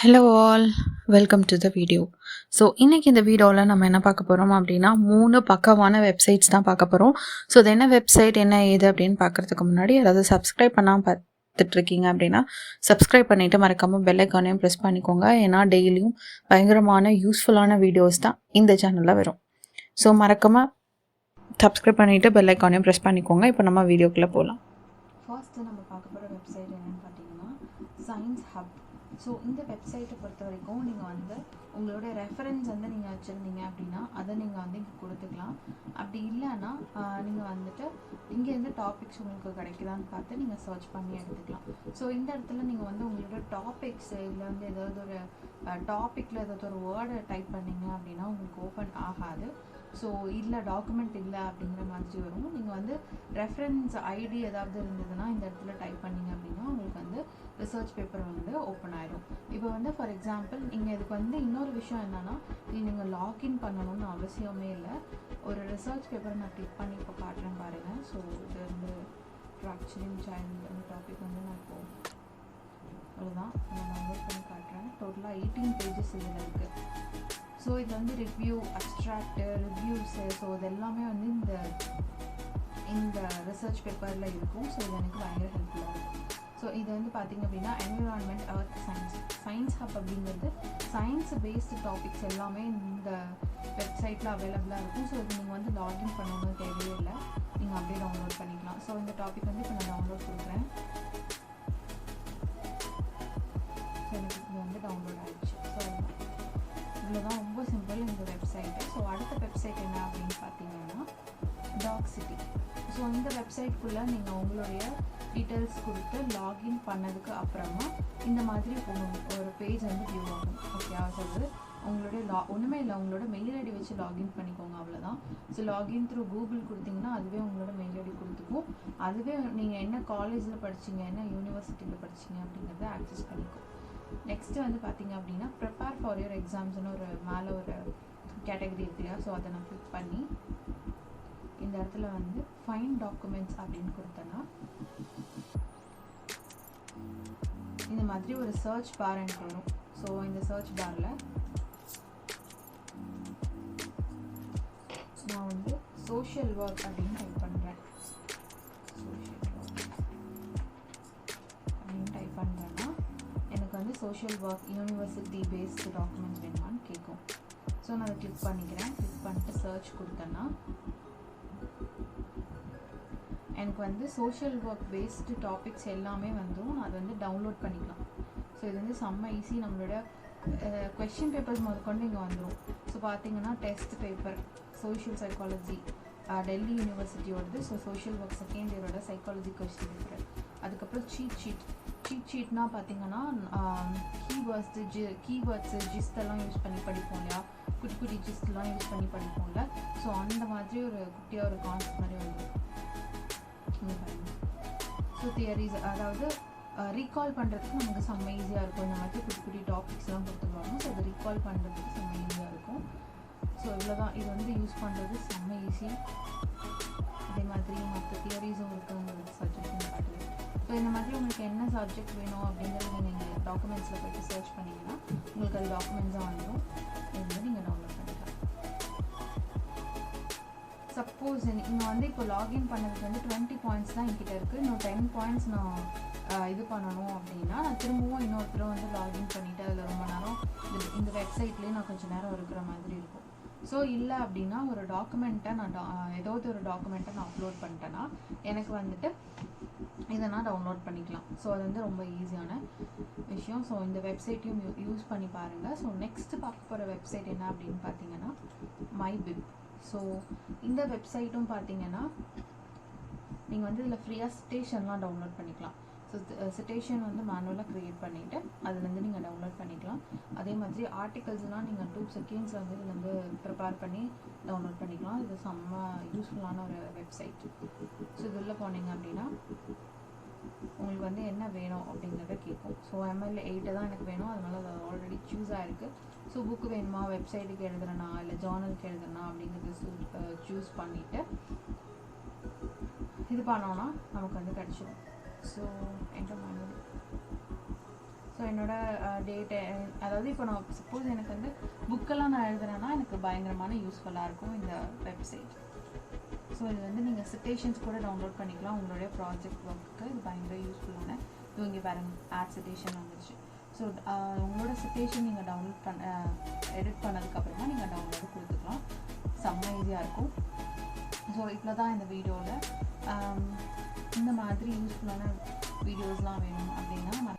Hello all, welcome to the video. So இன்றைக்கி இந்த வீடியோவில் நம்ம என்ன பார்க்க போகிறோம் அப்படின்னா 3 பக்கமான வெப்சைட்ஸ் தான் பார்க்க போகிறோம். ஸோ அது என்ன வெப்சைட் என்ன ஏது அப்படின்னு பார்க்குறதுக்கு முன்னாடி அதாவது சப்ஸ்கிரைப் பண்ணாமல் பார்த்துட்ருக்கீங்க அப்படின்னா சப்ஸ்கிரைப் பண்ணிவிட்டு மறக்காமல் பெல் ஐக்கானையும் ப்ரெஸ் பண்ணிக்கோங்க. ஏன்னா டெய்லியும் பயங்கரமான யூஸ்ஃபுல்லான வீடியோஸ் தான் இந்த சேனலில் வரும். ஸோ மறக்காமல் சப்ஸ்கிரைப் பண்ணிவிட்டு பெல் ஐக்கானையும் ப்ரெஸ் பண்ணிக்கோங்க. இப்போ நம்ம வீடியோக்குள்ளே போகலாம். ஃபர்ஸ்ட்டு நம்ம பார்க்க போகிற வெப்சைட் என்னென்னு பார்த்தீங்கன்னா சயின்ஸ் ஹப். ஸோ இந்த வெப்சைட்டை பொறுத்த வரைக்கும் நீங்கள் வந்து உங்களோட ரெஃபரன்ஸ் வந்து நீங்கள் வச்சுருந்தீங்க அப்படின்னா அதை நீங்கள் வந்து இங்கே கொடுத்துக்கலாம். அப்படி இல்லைன்னா நீங்கள் வந்துட்டு இங்கேருந்து டாபிக்ஸ் உங்களுக்கு கிடைக்குதான்னு பார்த்து நீங்கள் சர்ச் பண்ணி எடுத்துக்கலாம். ஸோ இந்த இடத்துல நீங்கள் வந்து உங்களோட டாபிக்ஸ் இல்லை வந்து ஏதாவது ஒரு டாப்பிக்கில் ஏதாவது ஒரு வேர்டை டைப் பண்ணிங்க அப்படின்னா உங்களுக்கு ஓப்பன் ஆகாது. ஸோ இல்லை டாக்குமெண்ட் இல்லை அப்படிங்கிற மாதிரி வரும். நீங்கள் வந்து ரெஃபரன்ஸ் ஐடி ஏதாவது இருந்ததுன்னா இந்த இடத்துல டைப் பண்ணிங்க அப்படின்னா உங்களுக்கு வந்து ரிசர்ச் பேப்பர் வந்து ஓப்பன் ஆகிடும். இப்போ வந்து ஃபார் எக்ஸாம்பிள் நீங்கள் இதுக்கு வந்து இன்னொரு விஷயம் என்னென்னா நீங்கள் லாக்இன் பண்ணணும்னு அவசியமே இல்லை. ஒரு ரிசர்ச் பேப்பரை நான் கிளிக் பண்ணி இப்போ காட்டுறேன் பாருங்கள். ஸோ இது வந்து ஃப்ராக்சரிங் சைல்டு அந்த டாபிக் வந்து நான் இப்போ அவ்வளோதான் நான் டவுன்லோட் பண்ணி காட்டுறேன். டோட்டலாக 18 பேஜஸ் இதில் இருக்குது. ஸோ இது வந்து ரிவ்யூ, அப்ஸ்ட்ராக்டு, ரிவ்யூஸு, ஸோ இது எல்லாமே வந்து இந்த ரிசர்ச் பேப்பரில் இருக்கும். ஸோ இது எனக்கு பயங்கர ஹெல்ப்ஃபுல்லாக இருக்கும். ஸோ இது வந்து பார்த்திங்க அப்படின்னா என்விரான்மெண்ட், எர்த் சயின்ஸ் ஹப் அப்படிங்கிறது சயின்ஸ் பேஸ்டு டாபிக்ஸ் எல்லாமே இந்த வெப்சைட்டில் அவைலபிளாக இருக்கும். ஸோ இது நீங்கள் வந்து லாகின் பண்ணணும்னு தேவையே இல்லை, நீங்கள் அப்படியே டவுன்லோட் பண்ணிக்கலாம். ஸோ இந்த டாபிக் வந்து இப்போ நான் டவுன்லோட் கொடுக்குறேன். ஸோ எனக்கு இது வந்து டவுன்லோட் ஆகிடுச்சு. ஸோ இவ்வளோதான், ரொம்ப சிம்பிள் இந்த வெப்சைட்டு. ஸோ அடுத்த வெப்சைட் என்ன அப்படின்னு பார்த்தீங்கன்னா டாக்சிட்டி. ஸோ இந்த வெப்சைட்குள்ளே நீங்கள் உங்களுடைய டீட்டெயில்ஸ் கொடுத்து லாகின் பண்ணதுக்கு அப்புறமா இந்த மாதிரி ஒரு பேஜ் வந்து வியூ ஆகும். ஓகே, அதாவது உங்களுடைய ஒன்றுமே இல்லை, உங்களோட மெயில் ஐடி வச்சு லாகின் பண்ணிக்கோங்க, அவ்வளோதான். ஸோ லாகின் த்ரூ கூகுள் கொடுத்தீங்கன்னா அதுவே உங்களோட மெயில் ஐடி கொடுத்துக்கும். அதுவே நீங்கள் என்ன காலேஜில் படிச்சிங்க, என்ன யூனிவர்சிட்டியில் படிச்சிங்க அப்படிங்கிறத ஆக்சஸ் பண்ணிக்கும். நெக்ஸ்ட்டு வந்து பார்த்தீங்க அப்படின்னா ப்ரிப்பேர் ஃபார் யுவர் எக்ஸாம்ஸ்னு ஒரு மேலே ஒரு கேட்டகரி இருக்கு இல்லையா. ஸோ அதை நான் கிளிக் பண்ணி இந்த இடத்துல வந்து ஃபைண்ட் டாக்குமெண்ட்ஸ் அப்படின்னு கொடுத்தேன்னா இந்த மாதிரி ஒரு சர்ச் பார் எனக்கு வரும். ஸோ இந்த சர்ச் பாரில் நான் வந்து சோஷியல் ஒர்க் அப்படின்னு டைப் பண்ணுறேன். அப்படின்னு டைப் பண்ணுறேன்னா எனக்கு வந்து social work university based documents வேணுமான்னு கேட்கும். ஸோ நான் அதை கிளிக் பண்ணிக்கிறேன். கிளிக் பண்ணிட்டு சர்ச் கொடுத்தேன்னா எனக்கு வந்து சோஷியல் ஒர்க் பேஸ்டு டாபிக்ஸ் எல்லாமே வந்துடும். அது வந்து டவுன்லோட் பண்ணிக்கலாம். ஸோ இது வந்து செம்ம ஈஸி. நம்மளோட கொஷின் பேப்பர்ஸ் முதற்கொண்டு இங்கே வந்துடும். ஸோ பார்த்தீங்கன்னா test paper, social psychology, Delhi யூனிவர்சிட்டியோடது. ஸோ சோஷியல் ஒர்க் செகண்ட் இயரோட சைக்காலஜி கொஸ்டின் பேப்பர். அதுக்கப்புறம் சீட் ஷீட்னால் பார்த்தீங்கன்னா கீவேர்ட்ஸு ஜிஸ்டெல்லாம் யூஸ் பண்ணி படிப்போம் இல்லையா, குட்டி குட்டி ஜிஸ்டெல்லாம் யூஸ் பண்ணி படிப்போம்ல. ஸோ அந்த மாதிரி ஒரு குட்டியாக ஒரு கான்செப்ட் மாதிரி வந்துடும். ஸோ தியரிஸ், அதாவது ரீகால் பண்ணுறதுக்கு நமக்கு செம்ம ஈஸியாக இருக்கும். இந்த மாதிரி குட்டி குட்டி டாபிக்ஸ்லாம் கொடுத்துருவாங்க. ஸோ அதை ரீகால் பண்ணுறதுக்கு செம்ம ஈஸியாக இருக்கும். ஸோ இவ்வளோதான், இது வந்து யூஸ் பண்ணுறது செம்ம ஈஸி. அதே மாதிரி மற்ற தியரிஸும் இருக்குது உங்களுக்கு சப்ஜெக்ட்னு காட்டுது. ஸோ இந்த மாதிரி உங்களுக்கு என்ன சப்ஜெக்ட் வேணும் அப்படிங்கிறது நீங்கள் டாக்குமெண்ட்ஸில் போய்ட்டு சர்ச் பண்ணிங்கன்னா உங்களுக்கு அது டாக்குமெண்ட்ஸாக வந்துடும். இது வந்து நீங்கள் டவுன்லோட் பண்ணிக்கலாம். சப்போஸ் நீங்கள் வந்து இப்போ லாகின் பண்ணதுக்கு வந்து 20 பாயிண்ட்ஸ் தான் என்கிட்ட இருக்குது. இன்னும் 10 பாயிண்ட்ஸ் நான் இது பண்ணணும் அப்படின்னா நான் திரும்பவும் இன்னொருத்தர் வந்து லாகின் பண்ணிவிட்டு அதில் ரொம்ப நேரம் இந்த வெப்சைட்லேயே நான் கொஞ்சம் நேரம் இருக்கிற மாதிரி இருக்கும். ஸோ இல்லை அப்படின்னா ஒரு டாக்குமெண்ட்டை நான் ஏதாவது ஒரு டாக்குமெண்ட்டை நான் அப்லோட் பண்ணிட்டேன்னா எனக்கு வந்துட்டு இதை நான் டவுன்லோட் பண்ணிக்கலாம். ஸோ அது வந்து ரொம்ப ஈஸியான விஷயம். ஸோ இந்த வெப்சைட்டையும் யூஸ் பண்ணி பாருங்கள். ஸோ நெக்ஸ்ட்டு பார்க்க போகிற வெப்சைட் என்ன அப்படின்னு பார்த்தீங்கன்னா மைபிப். ஸோ இந்த வெப்சைட்டும் பார்த்தீங்கன்னா நீங்கள் வந்து இதில் ஃப்ரீயாக சிட்டேஷன்லாம் டவுன்லோட் பண்ணிக்கலாம். ஸோ சிட்டேஷன் வந்து மேனுவலாக க்ரியேட் பண்ணிவிட்டு அதுலேருந்து நீங்கள் டவுன்லோட் பண்ணிக்கலாம். அதே மாதிரி ஆர்டிகல்ஸ்லாம் நீங்கள் 2 செகண்ட்ஸில் வந்து இதில் வந்து ப்ரிப்பேர் பண்ணி டவுன்லோட் பண்ணிக்கலாம். இது செம்ம யூஸ்ஃபுல்லான ஒரு வெப்சைட். ஸோ இது உள்ளே போனீங்க அப்படின்னா உங்களுக்கு வந்து என்ன வேணும் அப்படிங்கிறத கேட்கும். ஸோ ML 8 தான் எனக்கு வேணும், அதனால அது ஆல்ரெடி சூஸ் ஆகிருக்கு. ஸோ புக்கு வேணுமா, வெப்சைட்டுக்கு எழுதுறேனா இல்லை ஜேர்னலுக்கு எழுதுறேனா அப்படிங்கிறது சூஸ் பண்ணிவிட்டு இது பண்ணோன்னா நமக்கு வந்து கிடச்சிடும். ஸோ என்டர் பண்ணணும். ஸோ என்னோடய டேட்டை அதாவது இப்போ நான் சப்போஸ் எனக்கு வந்து புக்கெல்லாம் நான் எழுதுறேன்னா எனக்கு பயங்கரமான யூஸ்ஃபுல்லாக இருக்கும் இந்த வெப்சைட். ஸோ இது வந்து நீங்கள் சிட்டேஷன்ஸ் கூட டவுன்லோட் பண்ணிக்கலாம் உங்களுடைய ப்ராஜெக்ட் ஒர்க்குக்கு. இது பயங்கர யூஸ்ஃபுல்லான இங்கே பாருங்கள் ஆட் சிட்டேஷன் வந்துச்சு. ஸோ உங்களோட சிட்டேஷன் நீங்கள் டவுன்லோட் எடிட் பண்ணதுக்கப்புறமா நீங்கள் டவுன்லோடு கொடுத்துக்கலாம். செம்ம ஈஸியாக இருக்கும். ஸோ இவ்வளோ தான் இந்த வீடியோவில். இந்த மாதிரி யூஸ்ஃபுல்லான வீடியோஸ்லாம் வேணும் அப்படின்னா